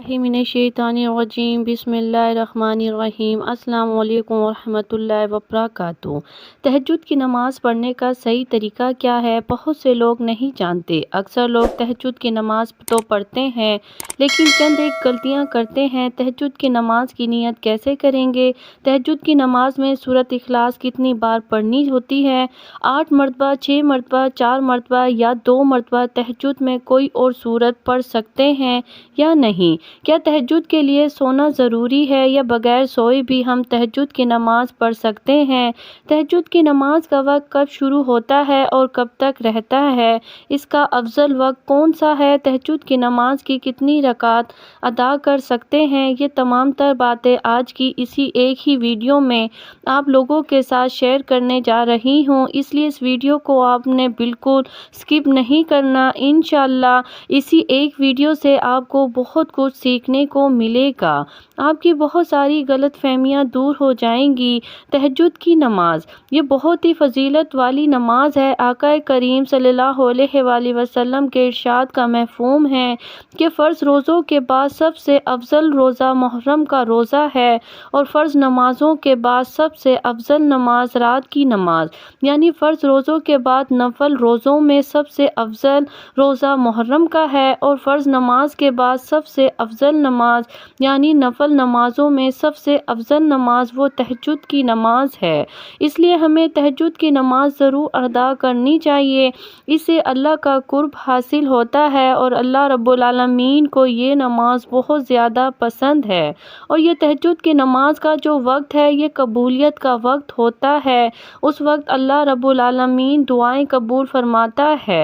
मिनश्शैतानिर्रजीम बिस्मिल्लाहिर्रहमानिर्रहीम। अस्सलाम वालेकुम वरहमतुल्लाहि वबरकातुहू। तहज्जुद की नमाज़ पढ़ने का सही तरीका क्या है, बहुत से लोग नहीं जानते। अक्सर लोग तहज्जुद की नमाज़ तो पढ़ते हैं लेकिन चंद एक गलतियां करते हैं। तहज्जुद की नमाज़ की नियत कैसे करेंगे? तहज्जुद की नमाज़ में सूरत इखलास कितनी बार पढ़नी होती है? 8 मरतबा, 6 मरतबा, 4 मरतबा या 2 मरतबा तहज्जुद में कोई और सूरत पढ़ सकते हैं या नहीं? क्या तहज्जुद के लिए सोना ज़रूरी है या बगैर सोए भी हम तहज्जुद की नमाज़ पढ़ सकते हैं? तहज्जुद की नमाज़ का वक्त कब शुरू होता है और कब तक रहता है? इसका अफजल वक्त कौन सा है? तहज्जुद की नमाज़ की कितनी रकात अदा कर सकते हैं? ये तमाम तर बातें आज की इसी एक ही वीडियो में आप लोगों के साथ शेयर करने जा रही हूँ, इसलिए इस वीडियो को आपने बिल्कुल स्किप नहीं करना। इंशाअल्लाह इसी एक वीडियो से आपको बहुत कुछ सीखने को मिलेगा। आपकी बहुत सारी गलतफहमियां दूर हो जाएंगी। तहज्जुद की नमाज ये बहुत ही फजीलत वाली नमाज है। आका करीम सल्लल्लाहु अलैहि वसल्लम के इरशाद का मफ़हूम है कि फ़र्ज़ रोज़ों के बाद सबसे अफजल रोज़ा मुहर्रम का रोज़ा है और फ़र्ज़ नमाज़ों के बाद सबसे अफजल नमाज रात की नमाज, यानी फ़र्ज़ रोज़ों के बाद नफल रोज़ों में सबसे अफजल रोज़ा मुहर्रम का है और फ़र्ज़ नमाज के बाद सबसे अफजल नमाज यानी नफल नमाज़ों में सबसे अफजल नमाज वो तहज्जुद की नमाज है। इसलिए हमें तहज्जुद की नमाज ज़रूर अदा करनी चाहिए। इससे अल्लाह का कुर्ब हासिल होता है और अल्लाह रब्बुल आलमीन को ये नमाज बहुत ज़्यादा पसंद है। और ये तहज्जुद की नमाज का जो वक्त है ये कबूलियत का वक्त होता है। उस वक्त अल्लाह रब्बुल आलमीन दुआएं कबूल फरमाता है।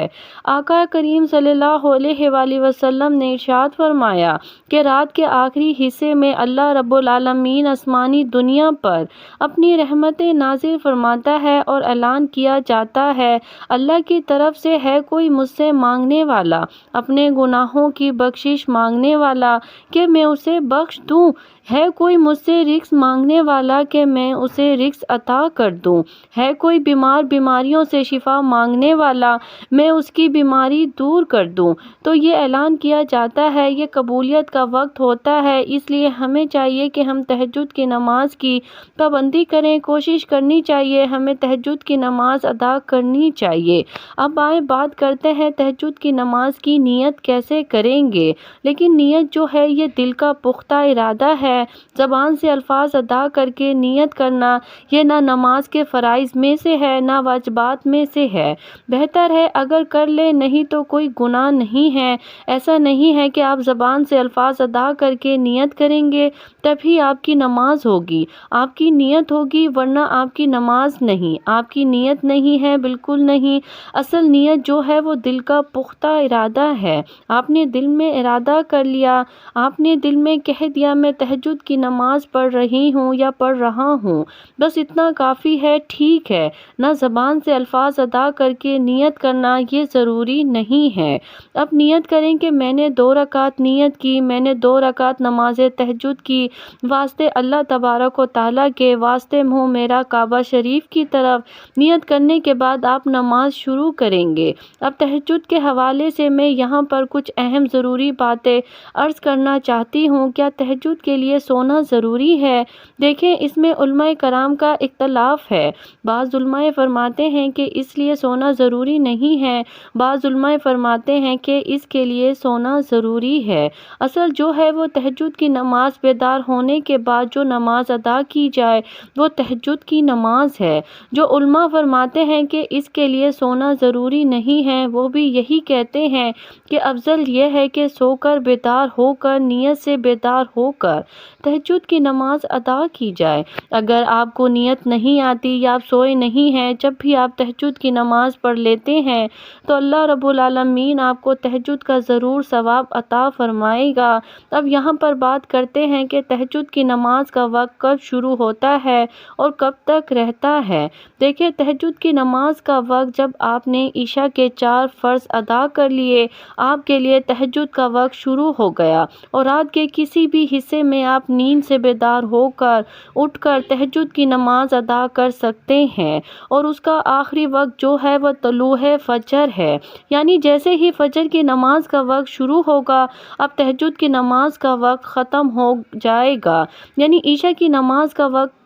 आका करीम सल्लल्लाहु अलैहि वसल्लम ने इरशाद फरमाया कि रात के आखिरी हिस्से में अल्लाह रब्बुल आलमीन आसमानी दुनिया पर अपनी रहमतें नाजिल फरमाता है और ऐलान किया जाता है, अल्लाह की तरफ से है कोई मुझसे मांगने वाला, अपने गुनाहों की बख्शिश मांगने वाला कि मैं उसे बख्श दूं? है कोई मुझसे रिस्क मांगने वाला कि मैं उसे रिस्क अता कर दूं? है कोई बीमार बीमारियों से शिफा मांगने वाला, मैं उसकी बीमारी दूर कर दूं? तो ये ऐलान किया जाता है, ये कबूलियत का वक्त होता है। इसलिए हमें चाहिए कि हम तहज्जुद की नमाज की पाबंदी करें, कोशिश करनी चाहिए, हमें तहज्जुद की नमाज अदा करनी चाहिए। अब आए बात करते हैं तहज्जुद की नमाज की नियत कैसे करेंगे। लेकिन नियत जो है ये दिल का पुख्ता इरादा है। ज़बान से अल्फाज अदा करके नियत करना ये ना नमाज के फ़राइज़ में से है ना वाजिबात में से है। बेहतर है अगर कर ले, नहीं तो कोई गुनाह नहीं है। ऐसा नहीं है कि आप ज़बान से अल्फाज अदा करके नियत करेंगे तभी आपकी नमाज होगी, आपकी नियत होगी, वरना आपकी नमाज नहीं। आपकी नियत नहीं है, बिल्कुल नहीं। असल नियत जो है वो दिल का पुख्ता इरादा है। आपने दिल में इरादा कर लिया, आपने दिल में कह दिया मैं तहज्जुद की नमाज पढ़ रही हूँ या पढ़ रहा हूँ, बस इतना काफ़ी है, ठीक है। ना ज़बान से अल्फाज अदा करके नियत करना ये ज़रूरी नहीं है। अब नियत करें कि मैंने 2 रकात नियत की, मैंने 2 रकात नमाज तहज्जुद की, वास्ते अल्लाह तबारक व तआला के, वास्ते मुँह मेरा काबा शरीफ की तरफ। नियत करने के बाद आप नमाज शुरू करेंगे। अब तहज्जुद के हवाले से मैं यहाँ पर कुछ अहम ज़रूरी बातें अर्ज़ करना चाहती हूँ। क्या तहज्जुद के लिए सोना ज़रूरी है? देखें, इसमें उलमाए कराम का इख्तलाफ है। बाज़ उलमाए फरमाते हैं कि इसलिए सोना ज़रूरी नहीं है, बाज़ उलमाए फरमाते हैं कि इसके लिए सोना ज़रूरी है। असल जो है वो तहज्जुद की नमाज बेदार होने के बाद जो नमाज अदा की जाए वो तहज्जुद की नमाज है। जो उलमा फरमाते हैं कि इसके लिए सोना ज़रूरी नहीं है, वो भी यही कहते हैं कि अफजल ये है कि सोकर बेदार होकर, नियत से बेदार होकर तहज्जुद की नमाज अदा की जाए। अगर आपको नियत नहीं आती या आप सोए नहीं हैं, जब भी आप तहज्जुद की नमाज पढ़ लेते हैं तो अल्लाह रब्बुल आलमीन आपको तहज्जुद का ज़रूर सवाब अता फरमाएगा। अब यहाँ पर बात करते हैं कि तहज्जुद की नमाज का वक्त कब शुरू होता है और कब तक रहता है। देखिए, तहज्जुद की नमाज का वक्त जब आपने ईशा के 4 फ़र्ज़ अदा कर लिए, आपके लिए तहज्जुद का वक्त शुरू हो गया और रात के किसी भी हिस्से में آپ نیند سے بیدار ہو کر اٹھ کر تہجد کی نماز ادا کر سکتے ہیں، اور اس کا آخری وقت جو ہے وہ طلوع فجر ہے، یعنی جیسے ہی فجر کی نماز کا وقت شروع ہوگا اب تہجد کی نماز کا وقت ختم ہو جائے گا، یعنی عشاء کی نماز کا وقت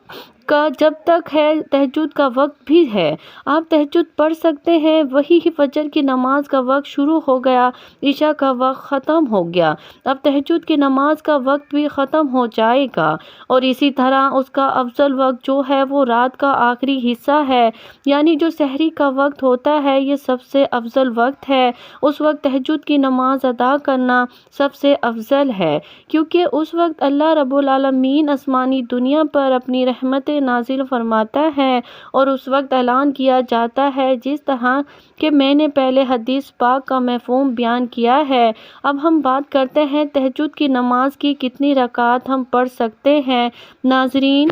کا جب تک ہے تہجد کا وقت بھی ہے، آپ تہجد پڑھ سکتے ہیں۔ وہی فجر کی نماز کا وقت شروع ہو گیا، عشاء کا وقت ختم ہو گیا، اب تہجد کی نماز کا وقت بھی ختم ہو جائے گا، اور اسی طرح اس کا افضل وقت جو ہے وہ رات کا آخری حصہ ہے، یعنی جو سحری کا وقت ہوتا ہے یہ سب سے افضل وقت ہے، اس وقت تہجد کی نماز ادا کرنا سب سے افضل ہے، کیونکہ اس وقت اللہ رب العالمین آسمانی دنیا پر اپنی رحمت نازل فرماتا ہے، اور اس وقت اعلان کیا جاتا ہے جس طرح کہ میں نے پہلے حدیث پاک کا مفہوم بیان کیا ہے۔ اب ہم بات کرتے ہیں تہجد کی نماز کی کتنی رکعات ہم پڑھ سکتے ہیں۔ ناظرین،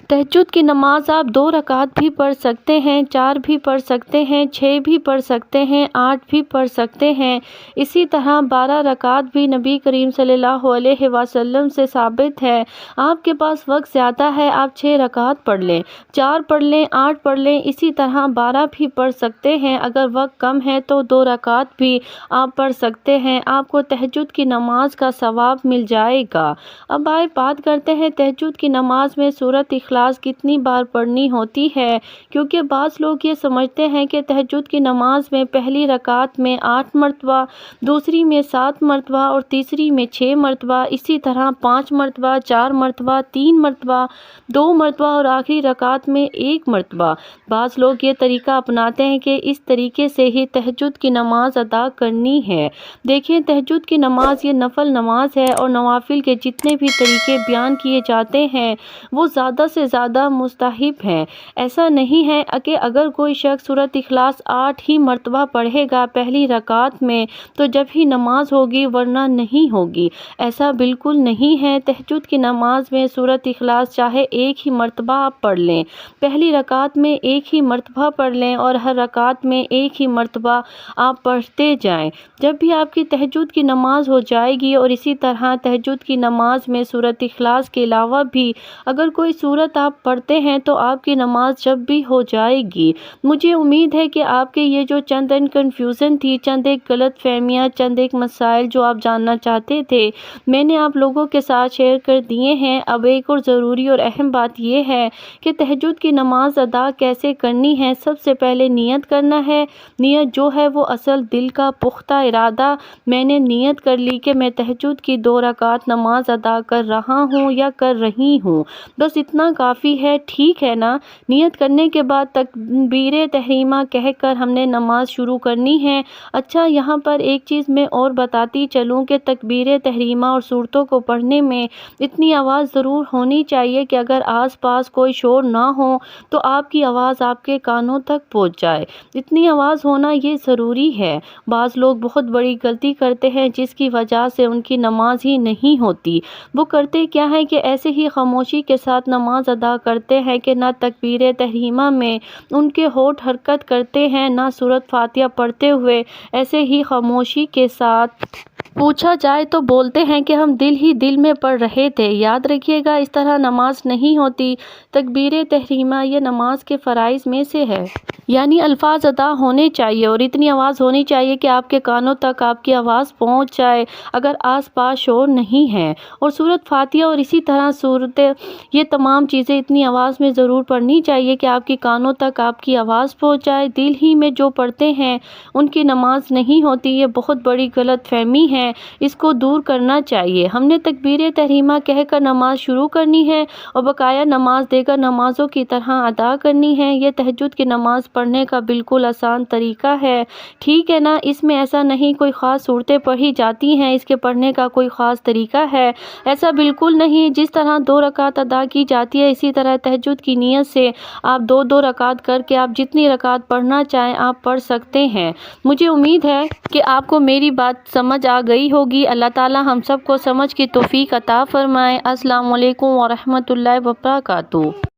تہجد کی نماز آپ 2 رکعات بھی پڑھ سکتے ہیں، 4 بھی پڑھ سکتے ہیں، 6 بھی پڑھ سکتے ہیں، 8 بھی پڑھ سکتے ہیں، اسی طرح 12 رکعات بھی نبی کریم صلی اللہ علیہ وسلم سے ثابت ہے۔ آپ کے پاس وقت زیادہ ہے، آپ 6 رکعات پڑھ لیں، 4 پڑھ لیں، 8 پڑھ لیں، اسی طرح 12 بھی پڑھ سکتے ہیں۔ اگر وقت کم ہے تو 2 رکعات بھی آپ پڑھ سکتے ہیں، آپ کو تہجد کی نماز کا ثواب مل جائے گا۔ اب آئے بات کرتے ہیں تہجد کی نماز میں سورۃ اخلاص کتنی بار پڑھنی ہوتی ہے، کیونکہ بعض لوگ یہ سمجھتے ہیں کہ تہجد کی نماز میں پہلی رکعت میں 8 مرتبہ، دوسری میں 7 مرتبہ اور تیسری میں 6 مرتبہ، اسی طرح 5 مرتبہ، 4 مرتبہ، 3 مرتبہ، 2 مرتبہ اور آخری رکعت میں 1 مرتبہ۔ بعض لوگ یہ طریقہ اپناتے ہیں کہ اس طریقے سے ہی تہجد کی نماز ادا کرنی ہے۔ دیکھیں، تہجد کی نماز یہ نفل نماز ہے، اور نوافل کے جتنے بھی طریقے بیان کیے جاتے ہیں وہ زیادہ سے زیادہ مستحب ہیں۔ ایسا نہیں ہے کہ اگر کوئی شخص سورۃ اخلاص 8 ہی مرتبہ پڑھے گا پہلی رکعت میں تو جب ہی نماز ہوگی ورنہ نہیں ہوگی، ایسا بالکل نہیں ہے۔ تہجد کی نماز میں سورۃ اخلاص چاہے 1 ہی مرتبہ آپ پڑھ لیں، پہلی رکعت میں 1 ہی مرتبہ پڑھ لیں، اور ہر رکعت میں 1 ہی مرتبہ آپ پڑھتے جائیں، جب بھی آپ کی تہجد کی نماز ہو جائے گی۔ اور اسی طرح تہجد کی نماز میں سورۃ اخلاص کے علاوہ بھی اگر کوئی سورت آپ پڑھتے ہیں تو آپ کی نماز جب بھی ہو جائے گی۔ مجھے امید ہے کہ آپ کے یہ جو چند کنفیوژن تھی، چند ایک غلط فہمیاں، چند ایک مسائل جو آپ جاننا چاہتے تھے، میں نے آپ لوگوں کے ساتھ شیئر کر دیے ہیں۔ اب ایک اور ضروری اور اہم بات یہ ہے کہ تہجد کی نماز ادا کیسے کرنی ہے۔ سب سے پہلے نیت کرنا ہے۔ نیت جو ہے وہ اصل دل کا پختہ ارادہ، میں نے نیت کر لی کہ میں تہجد کی 2 رکعت نماز ادا کر رہا ہوں یا کر رہی ہوں، بس اتنا کافی ہے، ٹھیک ہے نا۔ نیت کرنے کے بعد تکبیر تحریمہ کہہ کر ہم نے نماز شروع کرنی ہے۔ اچھا، یہاں پر ایک چیز میں اور بتاتی چلوں کہ تکبیر تحریمہ اور سورتوں کو پڑھنے میں اتنی آواز ضرور ہونی چاہیے کہ اگر آس پاس کوئی شور نہ ہو تو آپ کی آواز آپ کے کانوں تک پہنچ جائے، اتنی آواز ہونا یہ ضروری ہے۔ بعض لوگ بہت بڑی غلطی کرتے ہیں جس کی وجہ سے ان کی نماز ہی نہیں ہوتی۔ وہ کرتے کیا ہے کہ ایسے ہی خاموشی کے ساتھ نماز ادا کرتے ہیں کہ نہ تکبیر تحریمہ میں ان کے ہونٹ حرکت کرتے ہیں، نہ سورۃ فاتحہ پڑھتے ہوئے ایسے ہی خاموشی کے ساتھ پوچھا جائے تو بولتے ہیں کہ ہم دل ہی دل میں پڑھ رہے تھے۔ یاد رکھیے گا، اس طرح نماز نہیں ہوتی۔ تکبیر تحریمہ یہ نماز کے فرائض میں سے ہے، یعنی الفاظ ادا ہونے چاہیے اور اتنی آواز ہونی چاہیے کہ آپ کے کانوں تک آپ کی آواز پہنچ جائے اگر آس پاس شور نہیں ہے۔ اور سورۃ فاتحہ اور اسی طرح سورتیں، یہ تمام چیزیں اتنی آواز میں ضرور پڑھنی چاہیے کہ آپ کے کانوں تک آپ کی آواز پہنچ جائے۔ دل ہی میں جو پڑھتے ہیں ان کی نماز نہیں ہوتی، یہ بہت بڑی غلط فہمی ہے، اس کو دور کرنا چاہیے۔ ہم نے تکبیر تحریمہ کہہ کر نماز شروع کرنی ہے اور بقایا نماز دیگر نمازوں کی طرح ادا کرنی ہے۔ یہ تہجد کی نماز پڑھنے کا بالکل آسان طریقہ ہے، ٹھیک ہے نا۔ اس میں ایسا نہیں کوئی خاص صورتیں پڑھی جاتی ہیں، اس کے پڑھنے کا کوئی خاص طریقہ ہے، ایسا بالکل نہیں۔ جس طرح 2 رکعت ادا کی جاتی ہے اسی طرح تہجد کی نیت سے آپ 2 رکعت کر کے آپ جتنی رکعت پڑھنا چاہیں آپ پڑھ سکتے ہیں۔ مجھے امید ہے کہ آپ کو میری بات سمجھ آ گئی ہوگی۔ اللہ تعالی ہم سب کو سمجھ کی توفیق عطا فرمائے۔ السلام علیکم ورحمۃ اللہ وبرکاتہ۔